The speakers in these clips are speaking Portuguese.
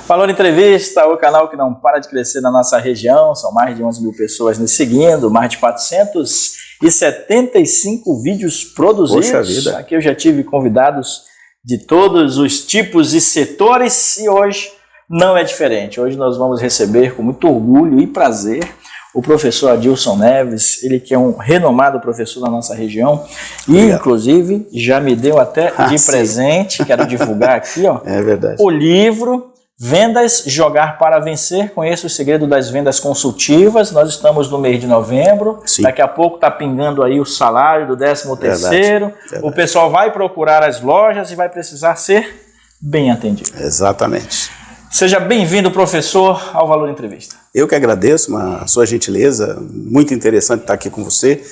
Valor Entrevista, o canal que não para de crescer na nossa região. São mais de 11 mil pessoas nos seguindo, mais de 475 vídeos produzidos. Poxa vida. Aqui eu já tive convidados de todos os tipos e setores e hoje não é diferente. Hoje nós vamos receber com muito orgulho e prazer o professor Adilson Neves, ele que é um renomado professor da nossa região e, inclusive, já me deu até de presente, quero divulgar aqui, ó, é verdade, o livro Vendas, Jogar para Vencer, conheça o segredo das vendas consultivas. Nós estamos no mês de novembro, daqui a pouco está pingando aí o salário do 13º, o pessoal vai procurar as lojas e vai precisar ser bem atendido. Exatamente. Seja bem-vindo, professor, ao Valor Entrevista. Eu que agradeço a sua gentileza, muito interessante estar aqui com você.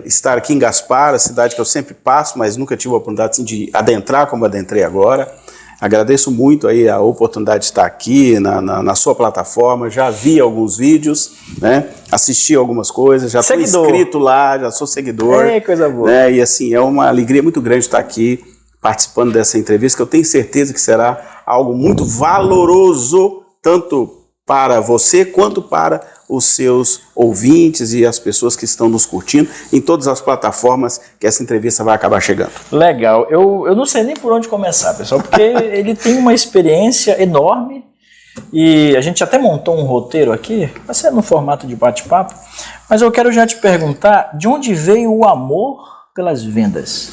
Estar aqui em Gaspar, a cidade que eu sempre passo, mas nunca tive a oportunidade assim, de adentrar como adentrei agora. Agradeço muito aí a oportunidade de estar aqui na sua plataforma, já vi alguns vídeos, né? Assisti algumas coisas, já estou inscrito lá, já sou seguidor. Coisa boa. Né? E assim, é uma alegria muito grande estar aqui participando dessa entrevista, que eu tenho certeza que será algo muito valoroso, tanto para você quanto para os seus ouvintes e as pessoas que estão nos curtindo em todas as plataformas que essa entrevista vai acabar chegando. Legal. Eu não sei nem por onde começar, pessoal, porque ele tem uma experiência enorme e a gente até montou um roteiro aqui, vai ser no formato de bate-papo, mas eu quero já te perguntar de onde veio o amor pelas vendas?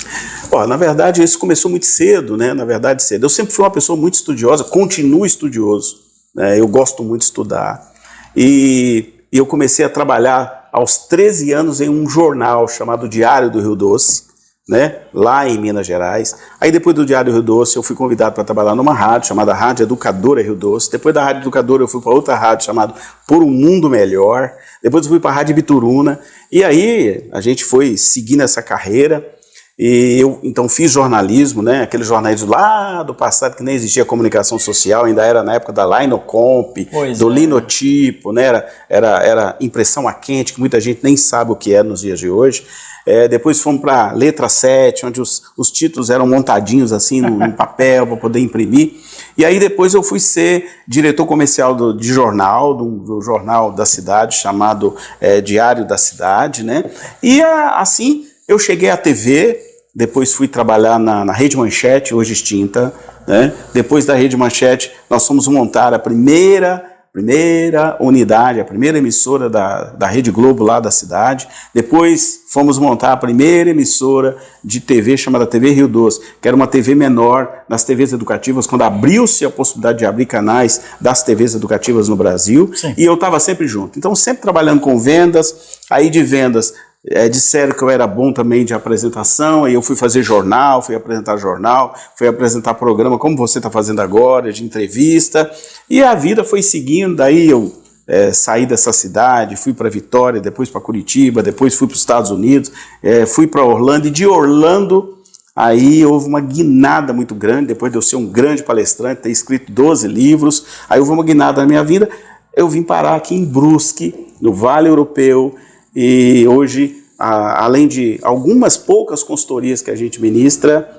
Na verdade, isso começou muito cedo, né? Na verdade, cedo. Eu sempre fui uma pessoa muito estudiosa, continuo estudioso, né? Eu gosto muito de estudar. E eu comecei a trabalhar aos 13 anos em um jornal chamado Diário do Rio Doce, né? Lá em Minas Gerais. Aí depois do Diário do Rio Doce, eu fui convidado para trabalhar numa rádio chamada Rádio Educadora Rio Doce. Depois da Rádio Educadora, eu fui para outra rádio chamada Por um Mundo Melhor. Depois eu fui para a Rádio Bituruna. E aí a gente foi seguindo essa carreira. E eu, então, fiz jornalismo, né? Aquele jornalismo lá do passado que nem existia comunicação social, ainda era na época da Linocomp, do Linotipo, né? Era impressão a quente, que muita gente nem sabe o que é nos dias de hoje. Depois fomos para Letra 7, onde os títulos eram montadinhos assim no papel para poder imprimir. E aí depois eu fui ser diretor comercial de jornal, do jornal da cidade, chamado Diário da Cidade, né? E assim eu cheguei à TV. Depois fui trabalhar na Rede Manchete, hoje extinta, né? Depois da Rede Manchete, nós fomos montar a primeira unidade, a primeira emissora da Rede Globo lá da cidade. Depois fomos montar a primeira emissora de TV chamada TV Rio Doce, que era uma TV menor nas TVs educativas, quando abriu-se a possibilidade de abrir canais das TVs educativas no Brasil. Sim. E eu estava sempre junto. Então, sempre trabalhando com vendas, aí de vendas... disseram que eu era bom também de apresentação, aí eu fui fazer jornal, fui apresentar programa como você está fazendo agora, de entrevista, e a vida foi seguindo. Daí eu saí dessa cidade, fui para Vitória, depois para Curitiba, depois fui para os Estados Unidos, fui para Orlando, e de Orlando aí houve uma guinada muito grande, depois de eu ser um grande palestrante, ter escrito 12 livros, aí houve uma guinada na minha vida, eu vim parar aqui em Brusque, no Vale Europeu. E hoje, além de algumas poucas consultorias que a gente ministra,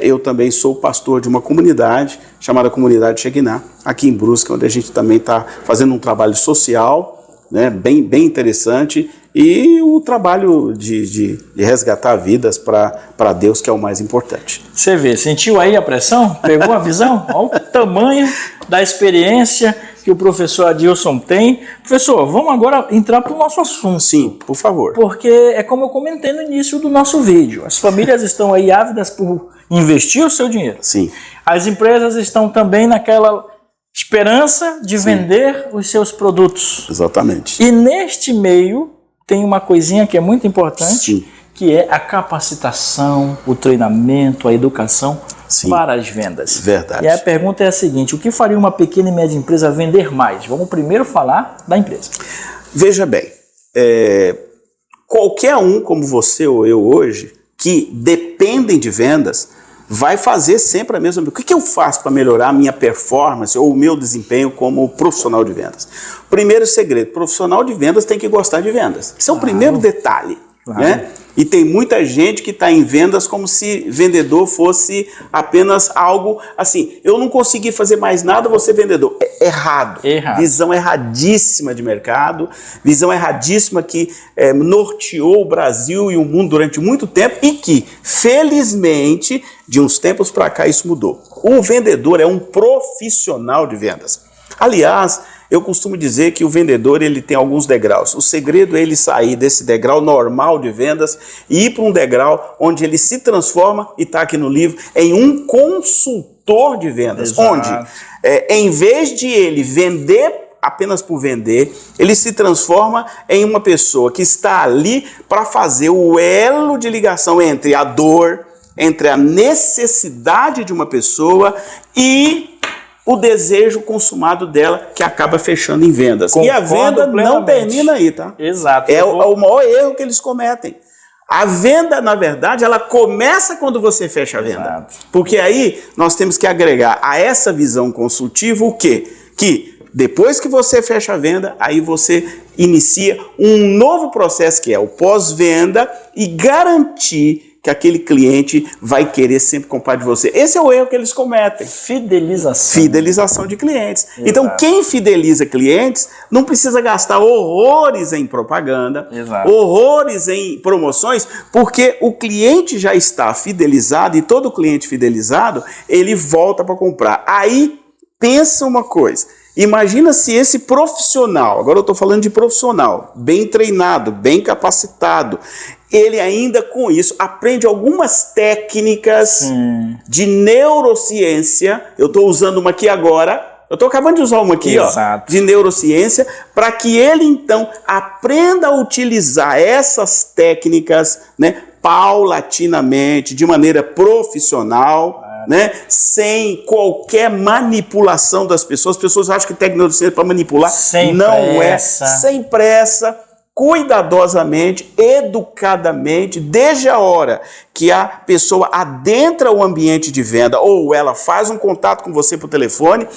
eu também sou pastor de uma comunidade chamada Comunidade Shekinah, aqui em Brusque, onde a gente também está fazendo um trabalho social, né, bem interessante, e o trabalho de resgatar vidas para Deus, que é o mais importante. Você vê, sentiu aí a pressão? Pegou a visão? Olha o tamanho da experiência que o professor Adilson tem. Professor, vamos agora entrar para o nosso assunto. Sim, por favor. Porque é como eu comentei no início do nosso vídeo. As famílias estão aí ávidas por investir o seu dinheiro. Sim. As empresas estão também naquela esperança de vender os seus produtos. Exatamente. E neste meio tem uma coisinha que é muito importante, sim, que é a capacitação, o treinamento, a educação, sim, para as vendas. Verdade. E a pergunta é a seguinte: o que faria uma pequena e média empresa vender mais? Vamos primeiro falar da empresa. Veja bem, qualquer um como você ou eu hoje, que dependem de vendas, vai fazer sempre a mesma coisa. O que eu faço para melhorar a minha performance ou o meu desempenho como profissional de vendas? Primeiro segredo: profissional de vendas tem que gostar de vendas. Esse é o primeiro detalhe. Claro. Né? E tem muita gente que está em vendas como se vendedor fosse apenas algo assim, eu não consegui fazer mais nada, vou ser vendedor. É errado. Visão erradíssima de mercado, visão erradíssima que norteou o Brasil e o mundo durante muito tempo e que, felizmente, de uns tempos para cá isso mudou. O vendedor é um profissional de vendas. Aliás, eu costumo dizer que o vendedor ele tem alguns degraus. O segredo é ele sair desse degrau normal de vendas e ir para um degrau onde ele se transforma, e está aqui no livro, em um consultor de vendas. Exato. Onde, em vez de ele vender apenas por vender, ele se transforma em uma pessoa que está ali para fazer o elo de ligação entre a dor, entre a necessidade de uma pessoa e o desejo consumado dela, que acaba fechando em vendas. Concordo e a venda plenamente. não termina aí, tá? Exato. É o maior erro que eles cometem. A venda, na verdade, ela começa quando você fecha a venda. Exato. Porque aí nós temos que agregar a essa visão consultiva o quê? Que depois que você fecha a venda, aí você inicia um novo processo que é o pós-venda e garantir que aquele cliente vai querer sempre comprar de você. Esse é o erro que eles cometem. Fidelização. Fidelização de clientes. Exato. Então, quem fideliza clientes não precisa gastar horrores em propaganda, Exato. horrores em promoções, porque o cliente já está fidelizado e todo cliente fidelizado, ele volta para comprar. Aí, pensa uma coisa. Imagina se esse profissional, agora eu estou falando de profissional, bem treinado, bem capacitado, ele ainda com isso aprende algumas técnicas de neurociência. Eu estou usando uma aqui agora, eu estou acabando de usar uma aqui, ó, de neurociência, para que ele então aprenda a utilizar essas técnicas, né, paulatinamente, de maneira profissional, né, sem qualquer manipulação das pessoas. As pessoas acham que tecnologia é para manipular. Sem não pressa. Sem pressa, cuidadosamente, educadamente, desde a hora que a pessoa adentra o ambiente de venda ou ela faz um contato com você por telefone,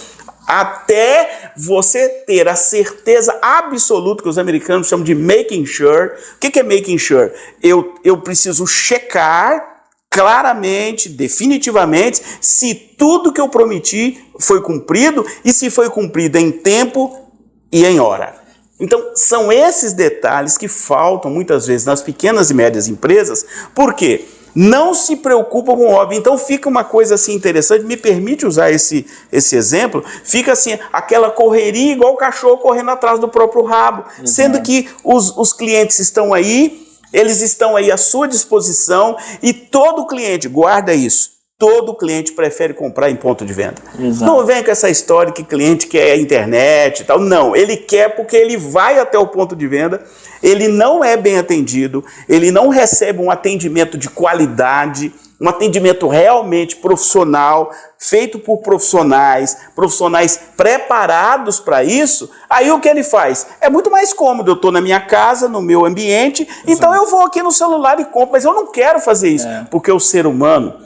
até você ter a certeza absoluta, que os americanos chamam de making sure. O que é making sure? Eu preciso checar claramente, definitivamente, se tudo que eu prometi foi cumprido e se foi cumprido em tempo e em hora. Então, são esses detalhes que faltam muitas vezes nas pequenas e médias empresas, porque não se preocupam com o óbvio. Então, fica uma coisa assim interessante, me permite usar esse exemplo, fica assim, aquela correria igual o cachorro correndo atrás do próprio rabo, sendo que os clientes estão aí, eles estão aí à sua disposição e todo cliente, guarda isso, todo cliente prefere comprar em ponto de venda. Exato. Não vem com essa história que cliente quer internet e tal. Não, ele quer porque ele vai até o ponto de venda, ele não é bem atendido, ele não recebe um atendimento de qualidade, um atendimento realmente profissional, feito por profissionais preparados para isso. Aí o que ele faz? É muito mais cômodo, eu estou na minha casa, no meu ambiente, exato, então eu vou aqui no celular e compro, mas eu não quero fazer isso, porque o ser humano,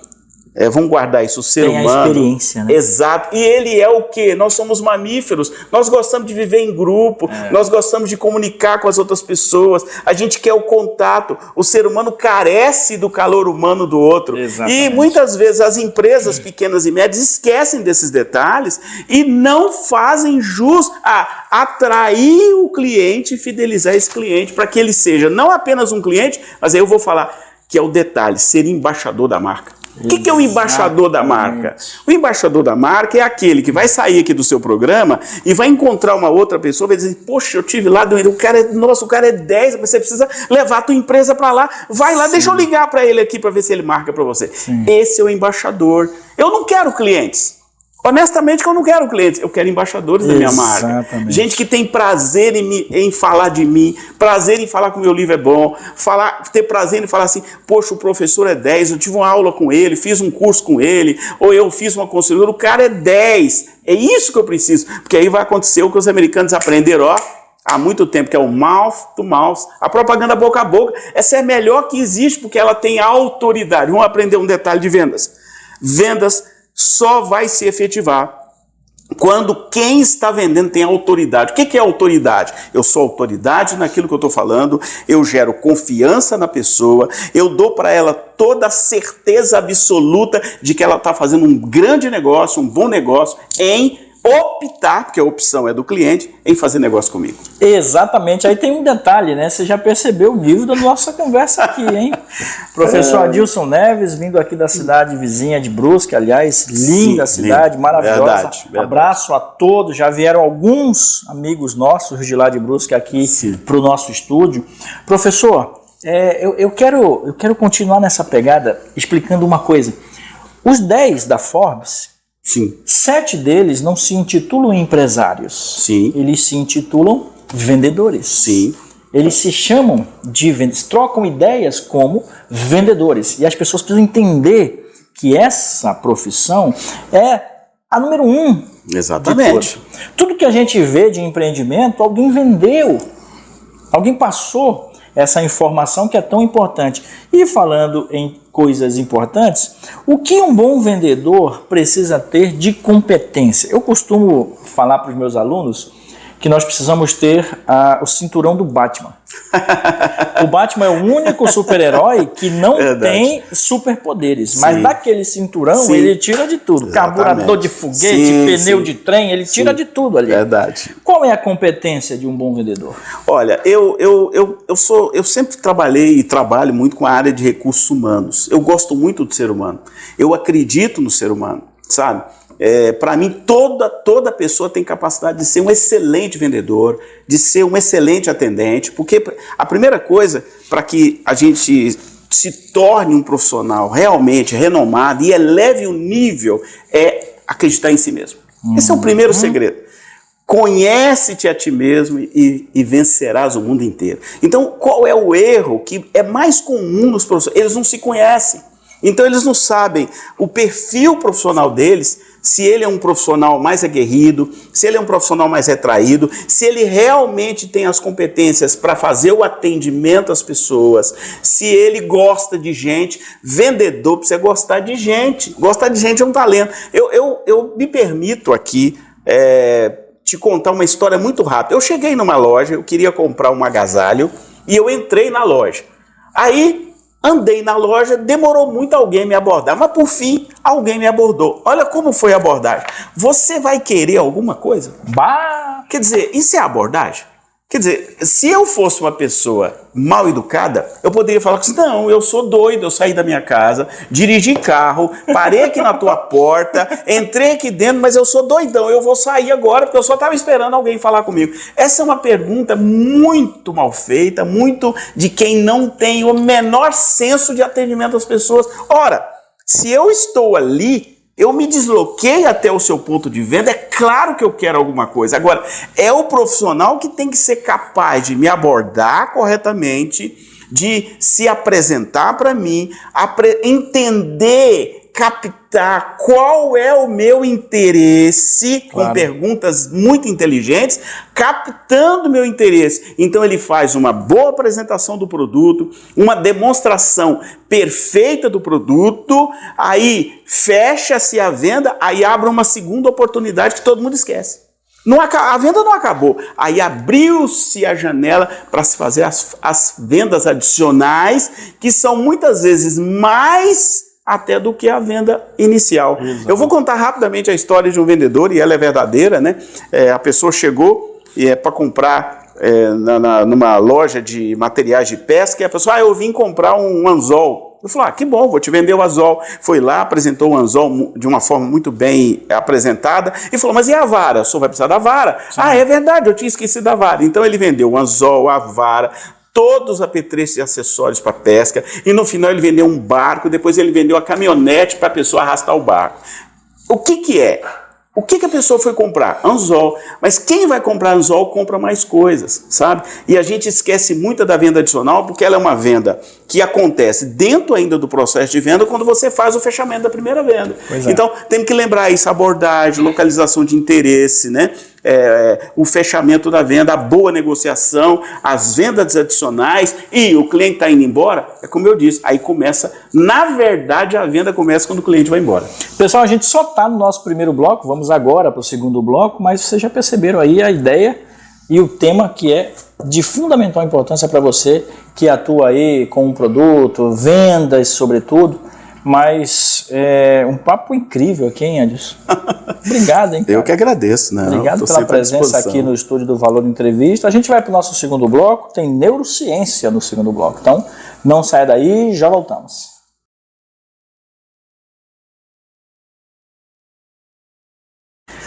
vamos guardar isso, o ser humano... Tem a experiência, né? Exato. E ele é o quê? Nós somos mamíferos, nós gostamos de viver em grupo, nós gostamos de comunicar com as outras pessoas, a gente quer o contato, o ser humano carece do calor humano do outro. Exatamente. E muitas vezes as empresas pequenas e médias esquecem desses detalhes e não fazem jus a atrair o cliente e fidelizar esse cliente para que ele seja não apenas um cliente, mas aí eu vou falar que é o detalhe, ser embaixador da marca. O que é o embaixador da marca? O embaixador da marca é aquele que vai sair aqui do seu programa e vai encontrar uma outra pessoa e vai dizer, poxa, eu tive lá, o cara é 10, você precisa levar a tua empresa para lá, vai lá, deixa eu ligar para ele aqui para ver se ele marca para você. Esse é o embaixador. Eu não quero clientes. Honestamente que eu não quero clientes, eu quero embaixadores da minha marca. Gente que tem prazer em falar de mim, prazer em falar que o meu livro é bom, ter prazer em falar assim, poxa, o professor é 10, eu tive uma aula com ele, fiz um curso com ele, ou eu fiz uma consultoria, o cara é 10. É isso que eu preciso, porque aí vai acontecer o que os americanos aprenderam, há muito tempo, que é o mouth to mouth, a propaganda boca a boca. Essa é a melhor que existe, porque ela tem autoridade. Vamos aprender um detalhe de vendas. Vendas só vai se efetivar quando quem está vendendo tem autoridade. O que é autoridade? Eu sou autoridade naquilo que eu estou falando, eu gero confiança na pessoa, eu dou para ela toda a certeza absoluta de que ela está fazendo um grande negócio, um bom negócio, em optar, porque a opção é do cliente, em fazer negócio comigo. Exatamente. Aí tem um detalhe, né? Você já percebeu o nível da nossa conversa aqui, hein? Professor Adilson Neves, vindo aqui da cidade vizinha de Brusque, aliás, linda cidade, lindo. Maravilhosa. Verdade. Abraço a todos. Já vieram alguns amigos nossos de lá de Brusque aqui para o nosso estúdio. Professor, eu quero continuar nessa pegada explicando uma coisa. Os 10 da Forbes, 7 deles não se intitulam empresários. Eles se intitulam vendedores. Eles se chamam de vendedores, trocam ideias como vendedores. E as pessoas precisam entender que essa profissão é a número 1. Exatamente. Tudo que a gente vê de empreendimento, alguém vendeu. Alguém passou essa informação que é tão importante. E falando em coisas importantes, o que um bom vendedor precisa ter de competência? Eu costumo falar para os meus alunos que nós precisamos ter o cinturão do Batman. O Batman é o único super-herói que não tem superpoderes, mas daquele cinturão ele tira de tudo. Carburador de foguete, pneu de trem, ele tira de tudo ali. Verdade. Qual é a competência de um bom vendedor? Olha, eu sempre trabalhei e trabalho muito com a área de recursos humanos. Eu gosto muito do ser humano. Eu acredito no ser humano, sabe? Para mim, toda pessoa tem capacidade de ser um excelente vendedor, de ser um excelente atendente, porque a primeira coisa para que a gente se torne um profissional realmente renomado e eleve o nível é acreditar em si mesmo. Esse é o primeiro segredo. Conhece-te a ti mesmo e vencerás o mundo inteiro. Então, qual é o erro que é mais comum nos profissionais? Eles não se conhecem. Então, eles não sabem o perfil profissional deles, se ele é um profissional mais aguerrido, se ele é um profissional mais retraído, se ele realmente tem as competências para fazer o atendimento às pessoas, se ele gosta de gente. Vendedor precisa gostar de gente. Gostar de gente é um talento. Eu me permito aqui te contar uma história muito rápida. Eu cheguei numa loja, eu queria comprar um agasalho e eu entrei na loja. Aí andei na loja, demorou muito alguém me abordar, mas por fim alguém me abordou. Olha como foi a abordagem. Você vai querer alguma coisa? Quer dizer, isso é abordagem? Quer dizer, se eu fosse uma pessoa mal educada, eu poderia falar assim, não, eu sou doido, eu saí da minha casa, dirigi carro, parei aqui na tua porta, entrei aqui dentro, mas eu sou doidão, eu vou sair agora porque eu só estava esperando alguém falar comigo. Essa é uma pergunta muito mal feita, muito de quem não tem o menor senso de atendimento às pessoas. Ora, se eu estou ali, eu me desloquei até o seu ponto de venda, é claro que eu quero alguma coisa. Agora, é o profissional que tem que ser capaz de me abordar corretamente, de se apresentar para mim, entender, captar qual é o meu interesse, com perguntas muito inteligentes, captando meu interesse. Então ele faz uma boa apresentação do produto, uma demonstração perfeita do produto, aí fecha-se a venda, aí abre uma segunda oportunidade que todo mundo esquece. A venda não acabou, aí abriu-se a janela para se fazer as vendas adicionais, que são muitas vezes mais até do que a venda inicial. Exato. Eu vou contar rapidamente a história de um vendedor, e ela é verdadeira, né? A pessoa chegou para comprar numa loja de materiais de pesca, e a pessoa, eu vim comprar um anzol. Eu falei, que bom, vou te vender o anzol. Foi lá, apresentou o anzol de uma forma muito bem apresentada, e falou, mas e a vara? O senhor vai precisar da vara? Sim. É verdade, eu tinha esquecido da vara. Então ele vendeu o anzol, a vara, todos os apetrechos e acessórios para pesca, e no final ele vendeu um barco, depois ele vendeu a caminhonete para a pessoa arrastar o barco. O que é? O que a pessoa foi comprar? Anzol. Mas quem vai comprar anzol compra mais coisas, sabe? E a gente esquece muito da venda adicional, porque ela é uma venda que acontece dentro ainda do processo de venda quando você faz o fechamento da primeira venda. Então, tem que lembrar isso, abordagem, localização de interesse, né? o fechamento da venda, a boa negociação, as vendas adicionais e o cliente está indo embora, é como eu disse, aí começa, na verdade a venda começa quando o cliente vai embora. Pessoal, a gente só está no nosso primeiro bloco, vamos agora para o segundo bloco, mas vocês já perceberam aí a ideia e o tema que é de fundamental importância para você que atua aí com um produto, vendas sobretudo, mas é um papo incrível aqui, hein, Adilson? Obrigado, hein, cara? Eu que agradeço, né? Obrigado pela presença aqui no estúdio do Valor Entrevista. A gente vai para o nosso segundo bloco, tem neurociência no segundo bloco, então não saia daí, já voltamos.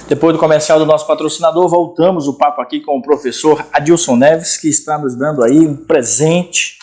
Depois do comercial do nosso patrocinador, voltamos o papo aqui com o professor Adilson Neves, que está nos dando aí um presente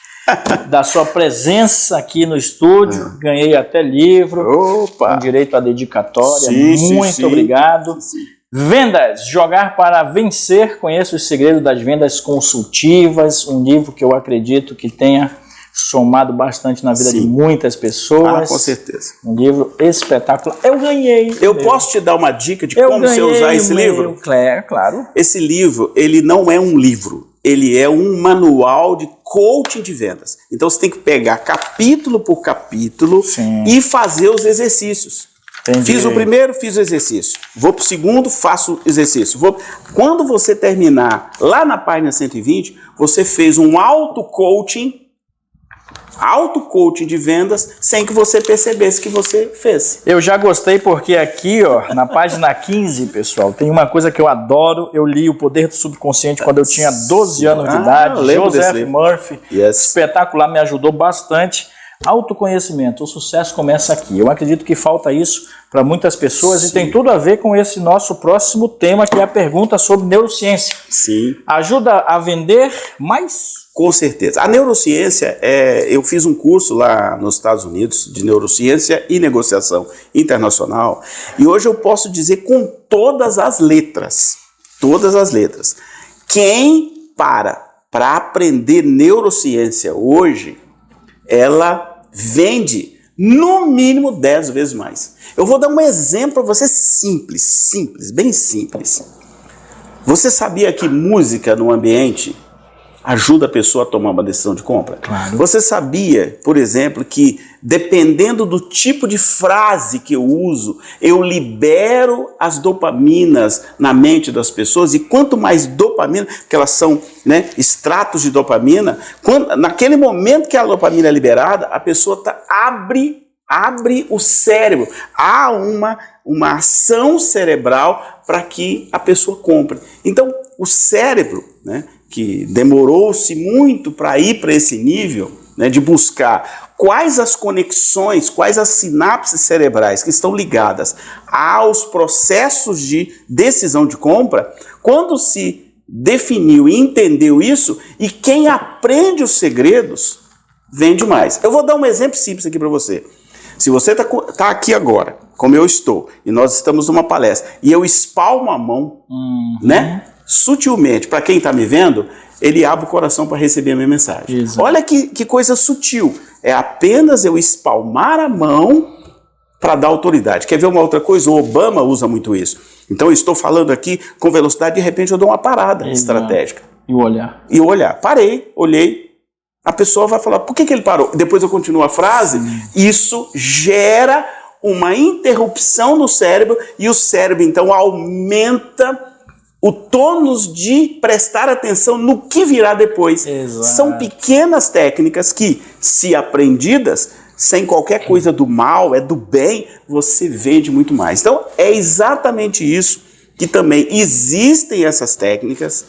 da sua presença aqui no estúdio. Ganhei até livro, Opa, com direito à dedicatória. Sim, Muito sim. obrigado. Sim. Vendas, jogar para vencer. Conheça os segredos das vendas consultivas. Um livro que eu acredito que tenha somado bastante na vida de muitas pessoas. Com certeza. Um livro espetacular. Eu ganhei. Eu posso te dar uma dica de como você usar esse livro? Claro. Esse livro, ele não é um livro. Ele é um manual de coaching de vendas. Então você tem que pegar capítulo por capítulo e fazer os exercícios. Entendi. Fiz o primeiro, fiz o exercício. Vou para o segundo, faço o exercício. Quando você terminar lá na página 120, você fez um auto-coaching de vendas sem que você percebesse que você fez. Eu já gostei porque aqui, ó, na página 15, pessoal, tem uma coisa que eu adoro. Eu li O Poder do Subconsciente quando eu tinha 12 anos de idade. Joseph Murphy, espetacular, me ajudou bastante. Autoconhecimento, o sucesso começa aqui. Eu acredito que falta isso para muitas pessoas e tem tudo a ver com esse nosso próximo tema, que é a pergunta sobre neurociência. Sim. Ajuda a vender mais? Com certeza. A neurociência, eu fiz um curso lá nos Estados Unidos de neurociência e negociação internacional, e hoje eu posso dizer com todas as letras, quem para aprender neurociência hoje, ela vende no mínimo 10 vezes mais. Eu vou dar um exemplo para você simples, bem simples. Você sabia que música no ambiente ajuda a pessoa a tomar uma decisão de compra? Claro. Você sabia, por exemplo, que dependendo do tipo de frase que eu uso, eu libero as dopaminas na mente das pessoas, e quanto mais dopamina, que elas são, né, extratos de dopamina, naquele momento que a dopamina é liberada, a pessoa abre o cérebro, há uma ação cerebral para que a pessoa compre. Então, o cérebro, né, que demorou-se muito para ir para esse nível, né, de buscar quais as conexões, quais as sinapses cerebrais que estão ligadas aos processos de decisão de compra, quando se definiu e entendeu isso, e quem aprende os segredos vende mais. Eu vou dar um exemplo simples aqui para você. Se você está aqui agora, como eu estou, e nós estamos numa palestra, e eu espalmo a mão, né? Sutilmente, para quem está me vendo, ele abre o coração para receber a minha mensagem. Exato. Olha que coisa sutil. É apenas eu espalmar a mão para dar autoridade. Quer ver uma outra coisa? O Obama usa muito isso. Então eu estou falando aqui com velocidade, de repente eu dou uma parada estratégica. E o olhar. E o olhar. Parei, olhei. A pessoa vai falar, por que ele parou? Depois eu continuo a frase. Isso gera uma interrupção no cérebro, e o cérebro então aumenta o tônus de prestar atenção no que virá depois. Exato. São pequenas técnicas que, se aprendidas, sem qualquer coisa do mal, do bem, você vende muito mais. Então, é exatamente isso que também existem essas técnicas.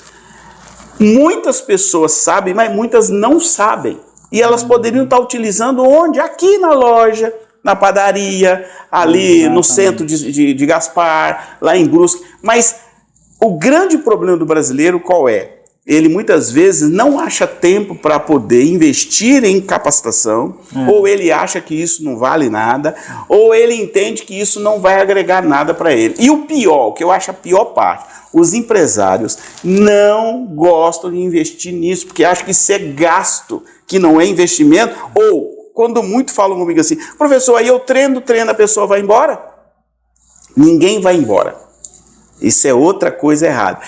Muitas pessoas sabem, mas muitas não sabem. E elas poderiam estar utilizando onde? Aqui na loja, na padaria, ali no centro de Gaspar, lá em Brusque. Mas o grande problema do brasileiro qual é? Ele muitas vezes não acha tempo para poder investir em capacitação, ou ele acha que isso não vale nada, ou ele entende que isso não vai agregar nada para ele. E o pior, o que eu acho a pior parte, os empresários não gostam de investir nisso, porque acham que isso é gasto, que não é investimento, ou quando muito falam comigo assim, professor, aí eu treino, a pessoa vai embora? Ninguém vai embora. Isso é outra coisa errada.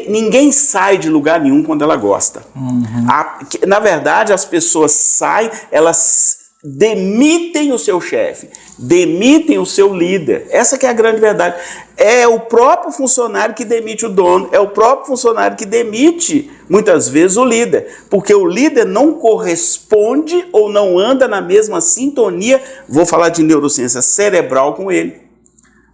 Ninguém sai de lugar nenhum quando ela gosta. Na verdade, as pessoas saem, elas demitem o seu chefe, demitem o seu líder. Essa que é a grande verdade. É o próprio funcionário que demite o dono, é o próprio funcionário que demite, muitas vezes, o líder. Porque o líder não corresponde ou não anda na mesma sintonia, vou falar de neurociência cerebral, com ele.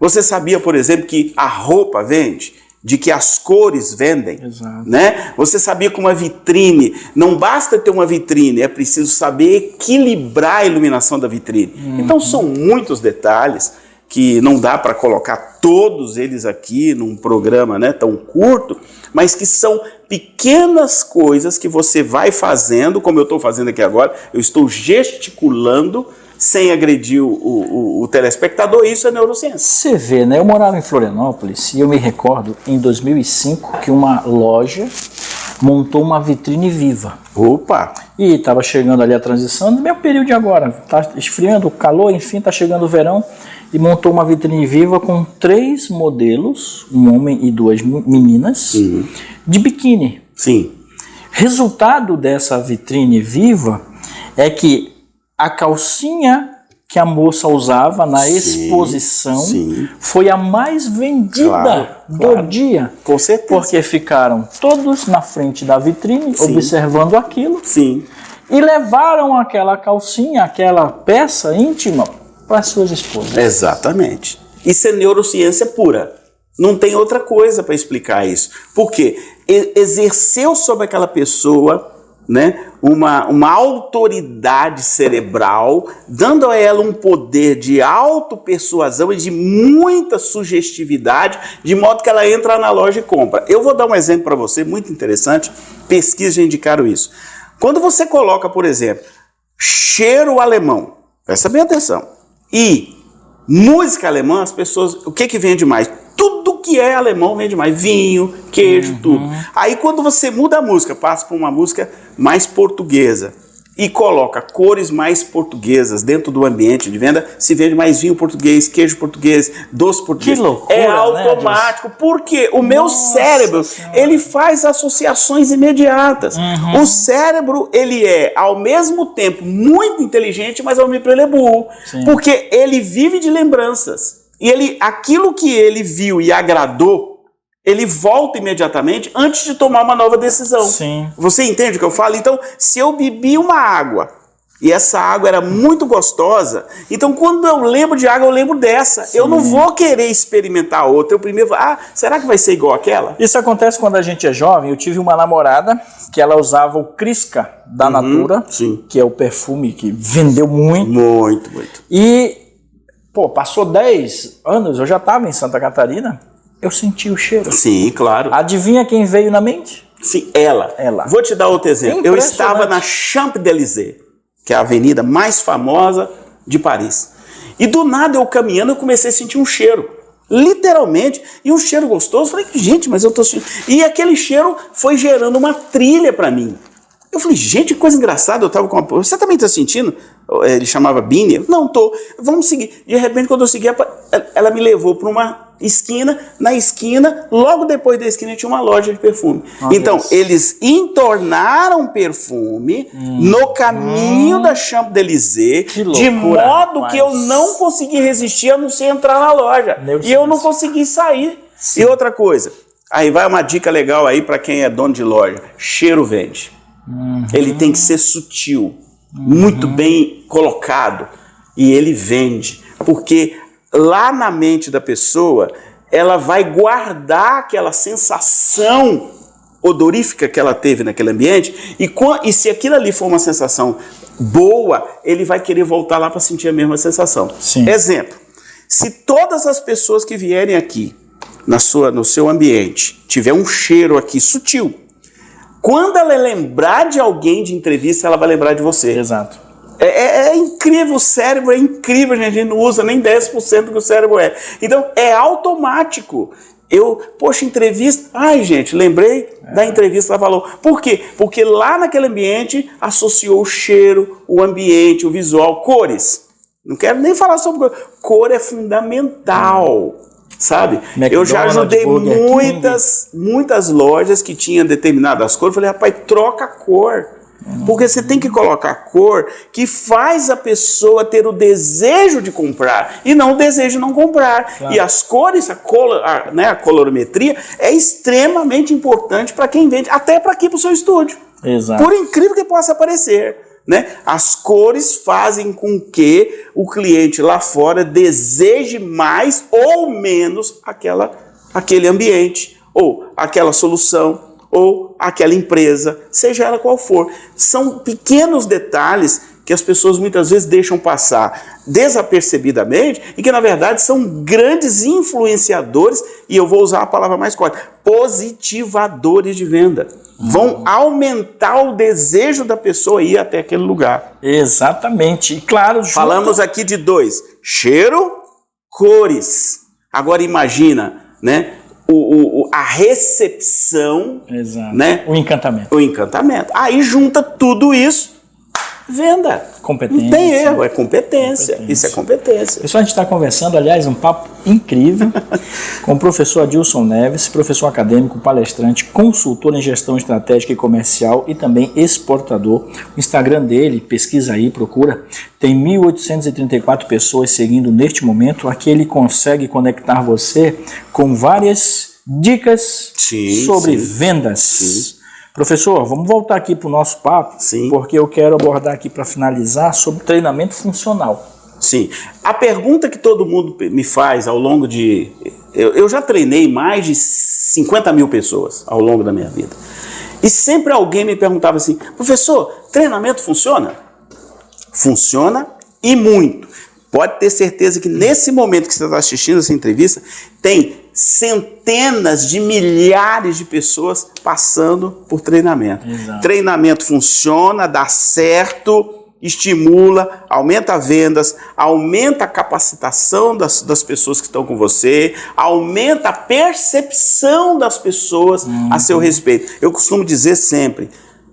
Você sabia, por exemplo, que a roupa vende? De que as cores vendem, né? Você sabia que uma vitrine, não basta ter uma vitrine, é preciso saber equilibrar a iluminação da vitrine. Então são muitos detalhes que não dá para colocar todos eles aqui num programa, né, tão curto, mas que são pequenas coisas que você vai fazendo, como eu estou fazendo aqui agora, eu estou gesticulando, sem agredir o telespectador, isso é neurociência. Você vê, né? Eu morava em Florianópolis e eu me recordo, em 2005, que uma loja montou uma vitrine viva. Opa! E estava chegando ali a transição, no mesmo período de agora, tá esfriando, calor, enfim, tá chegando o verão, e montou uma vitrine viva com 3 modelos, um homem e 2 meninas, de biquíni. Sim. Resultado dessa vitrine viva é que a calcinha que a moça usava na exposição foi a mais vendida do dia. Com certeza. Porque ficaram todos na frente da vitrine, observando aquilo. Sim. E levaram aquela calcinha, aquela peça íntima, para suas esposas. Exatamente. Isso é neurociência pura. Não tem outra coisa para explicar isso. Por quê? Exerceu sobre aquela pessoa, né, uma autoridade cerebral, dando a ela um poder de autopersuasão e de muita sugestividade, de modo que ela entra na loja e compra. Eu vou dar um exemplo para você, muito interessante, pesquisas já indicaram isso. Quando você coloca, por exemplo, cheiro alemão, presta bem atenção, e música alemã, as pessoas, o que vende mais? Tudo que é alemão vende mais, vinho, queijo, tudo. Aí quando você muda a música, passa para uma música mais portuguesa e coloca cores mais portuguesas dentro do ambiente de venda, se vende mais vinho português, queijo português, doce português. Que loucura, é automático, né? Porque o meu cérebro, ele faz associações imediatas. O cérebro, ele é, ao mesmo tempo, muito inteligente, mas ao mesmo tempo ele é burro. Porque ele vive de lembranças. E aquilo que ele viu e agradou, ele volta imediatamente antes de tomar uma nova decisão. Sim. Você entende o que eu falo? Então, se eu bebi uma água e essa água era muito gostosa, então quando eu lembro de água, eu lembro dessa. Sim. Eu não vou querer experimentar outra. Eu primeiro vou, será que vai ser igual àquela? Isso acontece quando a gente é jovem. Eu tive uma namorada que ela usava o Crisca da Natura, que é o perfume que vendeu muito. Muito. E passou 10 anos, eu já estava em Santa Catarina, eu senti o cheiro. Sim, claro. Adivinha quem veio na mente? Sim, ela. Vou te dar outro exemplo. Eu estava na Champs-Élysées, que é a avenida mais famosa de Paris. E do nada, eu caminhando, eu comecei a sentir um cheiro. Literalmente. E um cheiro gostoso. Falei, gente, mas eu tô sentindo... E aquele cheiro foi gerando uma trilha para mim. Eu falei, gente, que coisa engraçada, eu tava com uma... Você também tá sentindo? Ele chamava Bini. Não, tô. Vamos seguir. De repente, quando eu segui, ela me levou para uma esquina. Na esquina, logo depois da esquina, tinha uma loja de perfume. Então, eles entornaram perfume no caminho da Champs-Élysées, de modo que eu não consegui resistir a não ser entrar na loja. E eu não consegui sair. Sim. E outra coisa, aí vai uma dica legal aí para quem é dono de loja. Cheiro vende. Ele tem que ser sutil, muito bem colocado, e ele vende, porque lá na mente da pessoa, ela vai guardar aquela sensação odorífica que ela teve naquele ambiente, e se aquilo ali for uma sensação boa, ele vai querer voltar lá para sentir a mesma sensação. Sim. Exemplo, se todas as pessoas que vierem aqui, no seu ambiente, tiver um cheiro aqui sutil, quando ela lembrar de alguém de entrevista, ela vai lembrar de você. Exato. É incrível, o cérebro é incrível, a gente não usa nem 10% do que o cérebro é. Então, é automático. Entrevista... Ai, gente, lembrei da entrevista, ela falou. Por quê? Porque lá naquele ambiente, associou o cheiro, o ambiente, o visual, cores. Não quero nem falar sobre cor. Cor é fundamental. sabe? McDonald's, Eu já ajudei Burger muitas lojas que tinham determinadas cores. Eu falei, rapaz, troca a cor. Porque você tem que colocar a cor que faz a pessoa ter o desejo de comprar e não o desejo de não comprar. Claro. E as cores, a colorimetria é extremamente importante para quem vende, até para aqui para o seu estúdio. Exato. Por incrível que possa parecer. Né? As cores fazem com que o cliente lá fora deseje mais ou menos aquele ambiente, ou aquela solução, ou aquela empresa, seja ela qual for. São pequenos detalhes que as pessoas muitas vezes deixam passar desapercebidamente e que, na verdade, são grandes influenciadores, e eu vou usar a palavra mais correta, positivadores de venda. Vão aumentar o desejo da pessoa ir até aquele lugar. Exatamente. E claro, falamos aqui de 2, cheiro, cores. Agora imagina, né? A recepção, né? O encantamento. O encantamento. Aí junta tudo isso, venda. Competência. Não tem erro, é competência. Isso é competência. Pessoal, a gente está conversando, aliás, um papo incrível com o professor Adilson Neves, professor acadêmico, palestrante, consultor em gestão estratégica e comercial e também exportador. O Instagram dele, pesquisa aí, procura, tem 1.834 pessoas seguindo neste momento. Aqui ele consegue conectar você com várias dicas sobre vendas. Sim. Professor, vamos voltar aqui para o nosso papo, porque eu quero abordar aqui para finalizar sobre treinamento funcional. Sim. A pergunta que todo mundo me faz ao longo de... Eu já treinei mais de 50 mil pessoas ao longo da minha vida. E sempre alguém me perguntava assim, professor, treinamento funciona? Funciona e muito. Pode ter certeza que nesse momento que você está assistindo essa entrevista, tem centenas de milhares de pessoas passando por treinamento. Exato. Treinamento funciona, dá certo, estimula, aumenta vendas, aumenta a capacitação das pessoas que estão com você, aumenta a percepção das pessoas a seu respeito. Eu costumo dizer sempre,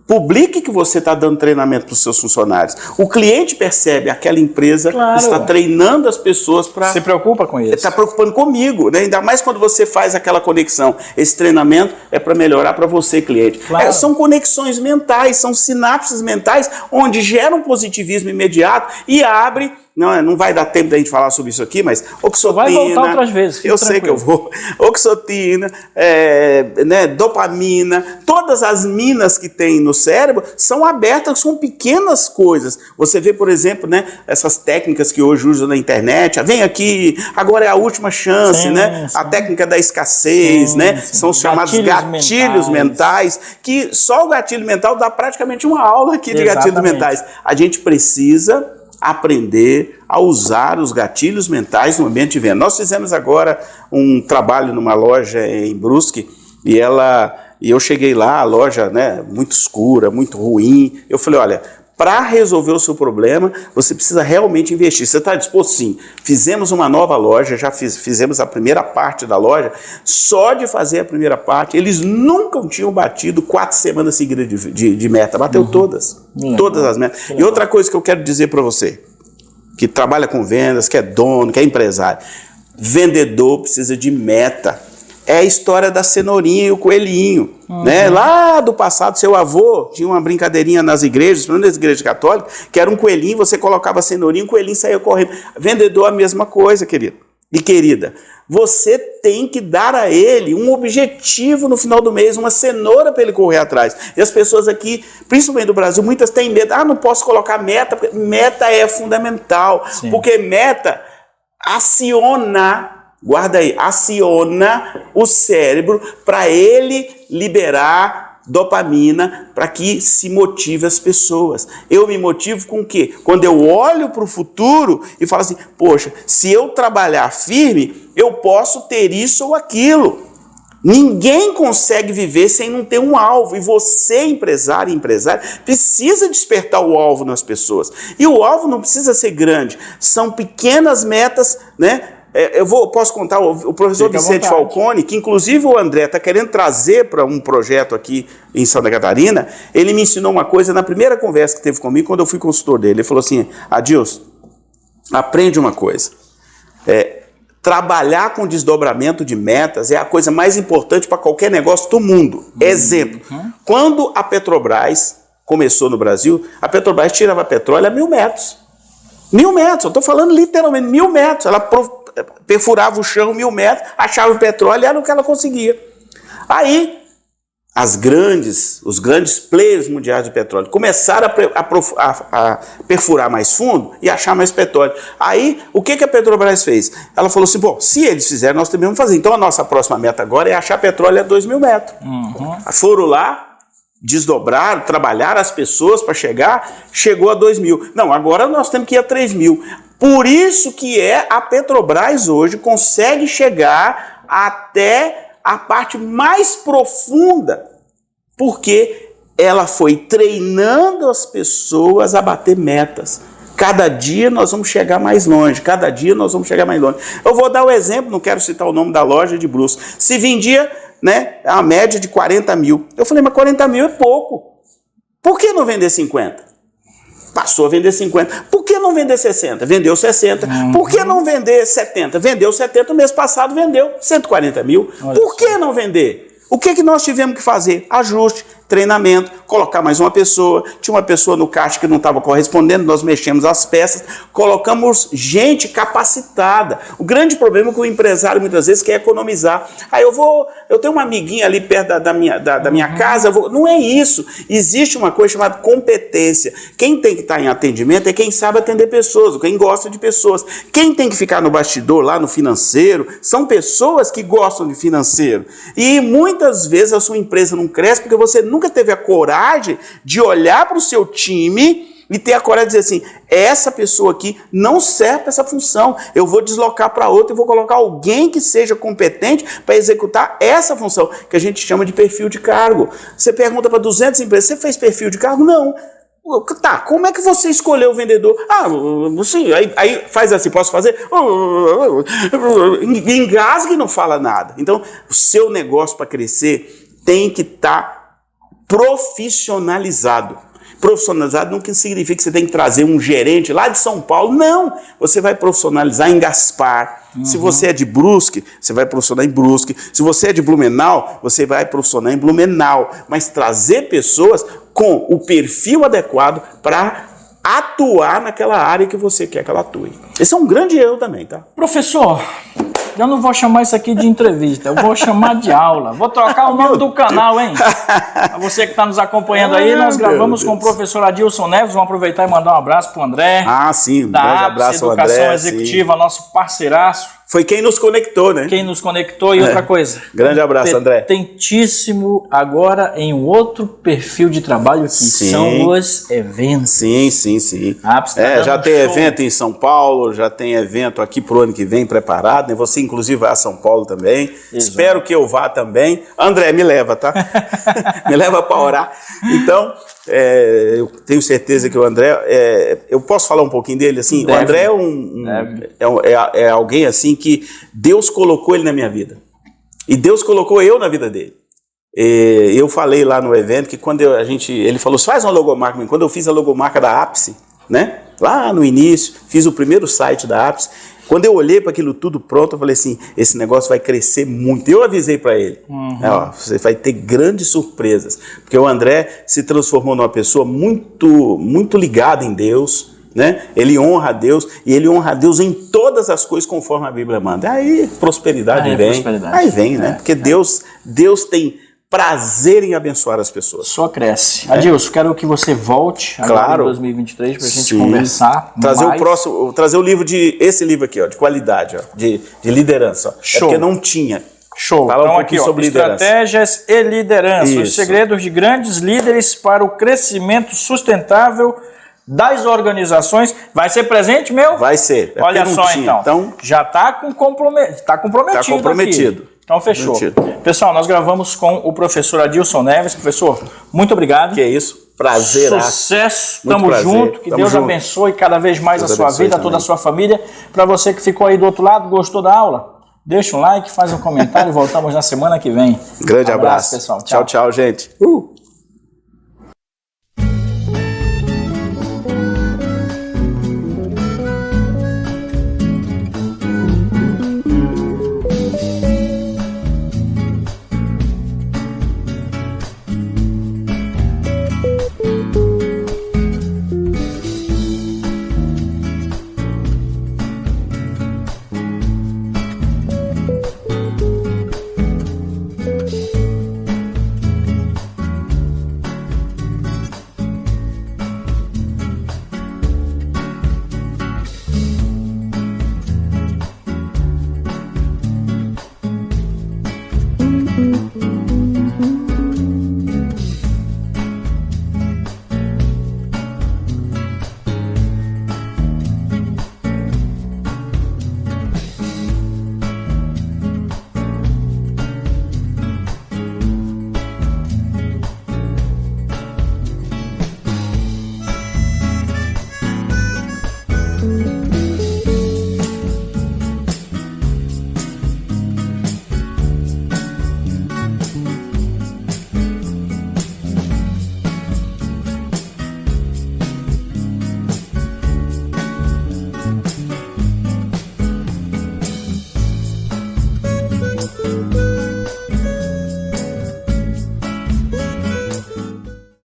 publique que você está dando treinamento para os seus funcionários. O cliente percebe, aquela empresa está treinando as pessoas para... Se preocupa com isso. Está preocupando comigo, né? Ainda mais quando você faz aquela conexão. Esse treinamento é para melhorar para você, cliente. Claro. São conexões mentais, são sinapses mentais, onde gera um positivismo imediato e abre... Não vai dar tempo da gente falar sobre isso aqui, mas oxotina... Vai voltar outras vezes. Eu sei que eu vou. Oxotina, dopamina, todas as minas que tem no cérebro são abertas, são pequenas coisas. Você vê, por exemplo, né, essas técnicas que hoje usam na internet. Vem aqui, agora é a última chance, né? A técnica da escassez, né? São os chamados gatilhos mentais, que só o gatilho mental dá praticamente uma aula aqui de gatilhos mentais. A gente precisa aprender a usar os gatilhos mentais no ambiente de venda. Nós fizemos agora um trabalho numa loja em Brusque e eu cheguei lá, a loja, né, muito escura, muito ruim. Eu falei, olha, para resolver o seu problema, você precisa realmente investir. Você está disposto? Sim. Fizemos uma nova loja, já fizemos a primeira parte da loja. Só de fazer a primeira parte, eles nunca tinham batido 4 semanas seguidas de meta. Bateu todas. Todas as metas. E outra coisa que eu quero dizer para você, que trabalha com vendas, que é dono, que é empresário. Vendedor precisa de meta. É a história da cenourinha e o coelhinho. Né? Lá do passado, seu avô tinha uma brincadeirinha nas igrejas, principalmente nas igrejas católicas, que era um coelhinho, você colocava a cenourinha, o coelhinho saía correndo. Vendedor, a mesma coisa, querido e querida. Você tem que dar a ele um objetivo no final do mês, uma cenoura para ele correr atrás. E as pessoas aqui, principalmente do Brasil, muitas têm medo. Não posso colocar meta. Meta é fundamental, porque meta aciona... Guarda aí, aciona o cérebro para ele liberar dopamina para que se motive as pessoas. Eu me motivo com o quê? Quando eu olho para o futuro e falo assim, poxa, se eu trabalhar firme, eu posso ter isso ou aquilo. Ninguém consegue viver sem não ter um alvo. E você, empresário e empresária, precisa despertar o alvo nas pessoas. E o alvo não precisa ser grande. São pequenas metas, né? Posso contar, o professor Vicente Falcone, que inclusive o André está querendo trazer para um projeto aqui em Santa Catarina, ele me ensinou uma coisa na primeira conversa que teve comigo, quando eu fui consultor dele. Ele falou assim, Adilson, aprende uma coisa, Trabalhar com desdobramento de metas é a coisa mais importante para qualquer negócio do mundo. Exemplo, quando a Petrobras começou no Brasil, a Petrobras tirava petróleo a 1.000 metros. 1.000 metros, eu estou falando literalmente 1.000 metros. Ela perfurava o chão 1.000 metros, achava o petróleo e era o que ela conseguia. Aí, os grandes players mundiais de petróleo começaram a perfurar mais fundo e achar mais petróleo. Aí, o que a Petrobras fez? Ela falou assim, bom, se eles fizerem, nós também vamos fazer. Então, a nossa próxima meta agora é achar petróleo a 2.000 metros. Foram lá, desdobraram, trabalharam as pessoas para chegou a 2.000. Não, agora nós temos que ir a 3.000. Por isso que a Petrobras hoje consegue chegar até a parte mais profunda, porque ela foi treinando as pessoas a bater metas. Cada dia nós vamos chegar mais longe, cada dia nós vamos chegar mais longe. Eu vou dar um exemplo, não quero citar o nome da loja de Brusque. Se vendia, né, a média de 40 mil. Eu falei, mas 40 mil é pouco. Por que não vender 50? Passou a vender 50. Por que não vender 60? Vendeu 60. Por que não vender 70? Vendeu 70. O mês passado vendeu 140 mil. Por que não vender? O que nós tivemos que fazer? Ajuste, treinamento, colocar mais uma pessoa. Tinha uma pessoa no caixa que não estava correspondendo, nós mexemos as peças, colocamos gente capacitada. O grande problema é que o empresário muitas vezes quer economizar. Aí eu tenho uma amiguinha ali perto da minha casa, não é isso. Existe uma coisa chamada competência. Quem tem que estar em atendimento é quem sabe atender pessoas, quem gosta de pessoas. Quem tem que ficar no bastidor, lá no financeiro, são pessoas que gostam de financeiro. E muitas vezes a sua empresa não cresce porque você nunca teve a coragem de olhar para o seu time e ter a coragem de dizer assim, essa pessoa aqui não serve para essa função, eu vou deslocar para outra e vou colocar alguém que seja competente para executar essa função, que a gente chama de perfil de cargo. Você pergunta para 200 empresas, você fez perfil de cargo? Não. Tá, como é que você escolheu o vendedor? Sim, aí faz assim, posso fazer? Engasga e não fala nada. Então, o seu negócio para crescer tem que estar profissionalizado. Profissionalizado não significa que você tem que trazer um gerente lá de São Paulo. Não, você vai profissionalizar em Gaspar. Se você é de Brusque, você vai profissionalizar em Brusque. Se você é de Blumenau, você vai profissionalizar em Blumenau. Mas trazer pessoas com o perfil adequado para atuar naquela área que você quer que ela atue. Esse é um grande erro também, tá? Professor, eu não vou chamar isso aqui de entrevista, eu vou chamar de aula. Vou trocar o nome do canal, hein? A você que está nos acompanhando aí, nós gravamos com o professor Adilson Neves. Vamos aproveitar e mandar um abraço para o André. Sim, um da grande APS, abraço ao Educação André, Executiva, nosso parceiraço. Foi quem nos conectou, né? Quem nos conectou e outra coisa. Grande abraço, André. Competentíssimo agora em um outro perfil de trabalho que são os eventos. Sim. Já tem evento em São Paulo, já tem evento aqui pro ano que vem preparado, né? Você inclusive vai a São Paulo também. Exato. Espero que eu vá também. André, me leva, tá? Me leva para orar. Então, eu tenho certeza que o André, eu posso falar um pouquinho dele assim? Deve. O André é alguém assim que Deus colocou ele na minha vida. E Deus colocou eu na vida dele. Eu falei lá no evento que quando ele falou, faz uma logomarca. Quando eu fiz a logomarca da Ápice, né? Lá no início, fiz o primeiro site da Ápice. Quando eu olhei para aquilo tudo pronto, eu falei assim, esse negócio vai crescer muito. Eu avisei para ele, você vai ter grandes surpresas. Porque o André se transformou numa pessoa muito, muito ligada em Deus, né? Ele honra a Deus e ele honra a Deus em todas as coisas conforme a Bíblia manda. Aí prosperidade vem. Aí vem, né? Porque Deus tem prazer em abençoar as pessoas. Só cresce. Adilson, quero que você volte agora em 2023 para a gente conversar. Trazer o livro esse livro aqui, ó, de qualidade, ó, de liderança. Ó. Show. É porque não tinha. Show. Fala então um pouquinho aqui, sobre estratégias e liderança. Isso. Os segredos de grandes líderes para o crescimento sustentável das organizações. Vai ser presente, meu? Vai ser. Olha só, então. Já está comprometido. Está comprometido. Aqui. Então, fechou. Pessoal, nós gravamos com o professor Adilson Neves. Professor, muito obrigado. Que é isso. Prazer. Sucesso. Tamo junto. Que Deus abençoe cada vez mais a sua vida, toda a sua família. Para você que ficou aí do outro lado, gostou da aula? Deixa um like, faz um comentário e voltamos na semana que vem. Grande abraço, pessoal. Tchau, gente.